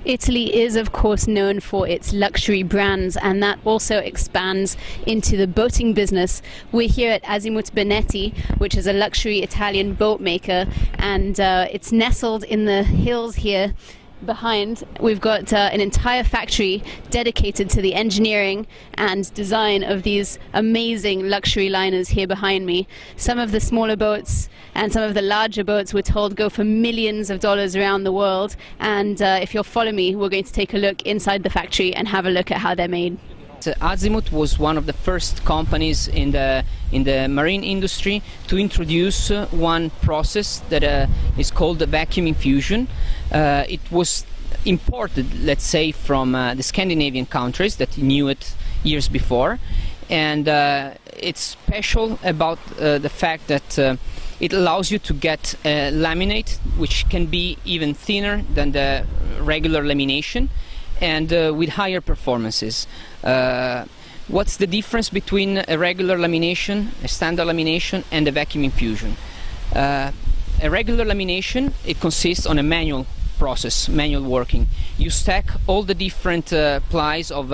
Italy is, of course, known for its luxury brands, and that also expands into the boating business. We're here at Azimut Benetti, which is a luxury Italian boat maker, and it's nestled in the hills here behind. We've got an entire factory dedicated to the engineering and design of these amazing luxury liners here behind me. Some of the smaller boats and some of the larger boats, we're told, go for millions of dollars around the world, and if you'll follow me, we're going to take a look inside the factory and have a look at how they're made. Azimut was one of the first companies in the marine industry to introduce one process that is called the vacuum infusion. It was imported, let's say, from the Scandinavian countries that knew it years before, and it's special about the fact that it allows you to get a laminate which can be even thinner than the regular lamination, and with higher performances. What's the difference between a regular lamination, a standard lamination, and a vacuum infusion? A regular lamination, it consists on a manual process, manual working. You stack all the different plies of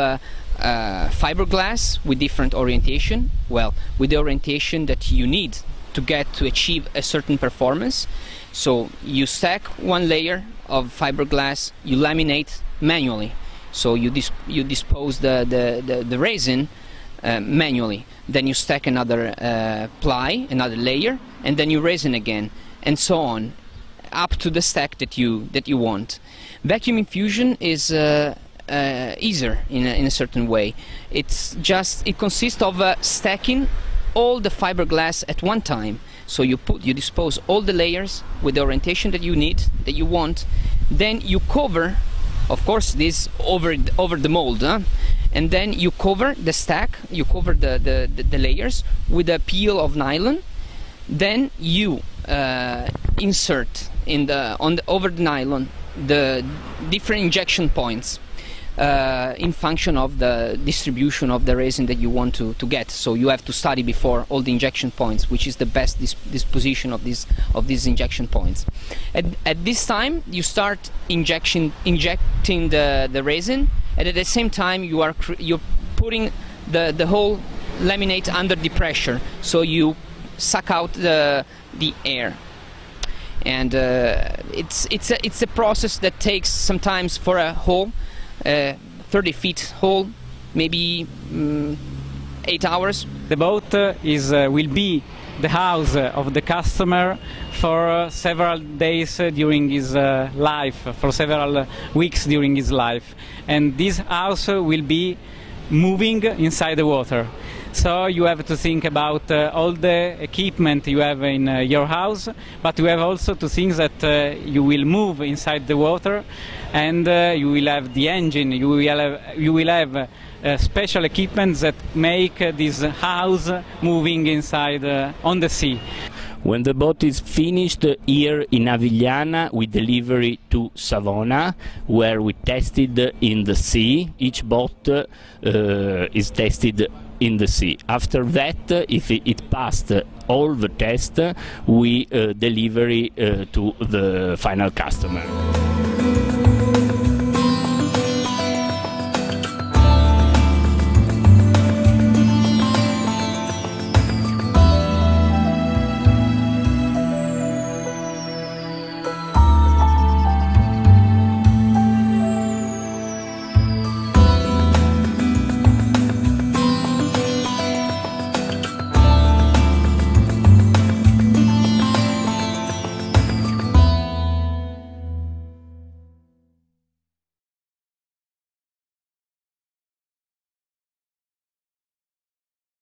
fiberglass with different orientation, well, with the orientation that you need to achieve a certain performance. So you stack one layer of fiberglass, you laminate manually. So you dispose the resin manually. Then you stack another ply, another layer, and then you resin again, and so on, up to the stack that you want. Vacuum infusion is easier in a certain way. It consists of stacking all the fiberglass at one time. So you dispose all the layers with the orientation that you need, that you want. Then you cover, of course, this over the mold, and then you cover the stack, you cover the layers with a peel of nylon. Then you insert over the nylon the different injection points in function of the distribution of the resin that you want to get. So you have to study before all the injection points, which is the best disposition of these injection points. At this time, you start injecting the resin, and at the same time you're putting the whole laminate under the pressure, so you suck out the air. And it's a process that takes sometimes, for a hole, 30 feet hole, maybe 8 hours. The boat will be the house of the customer for several days during his life, for several weeks during his life, and this house will be moving inside the water. So you have to think about all the equipment you have in your house, but you have also to think that you will move inside the water, and you will have the engine, you will have special equipment that make this house moving inside on the sea. When the boat is finished here in Avigliana, we deliver it to Savona, where we tested in the sea. Each boat is tested in the sea. After that, if it passed all the tests, we deliver it to the final customer.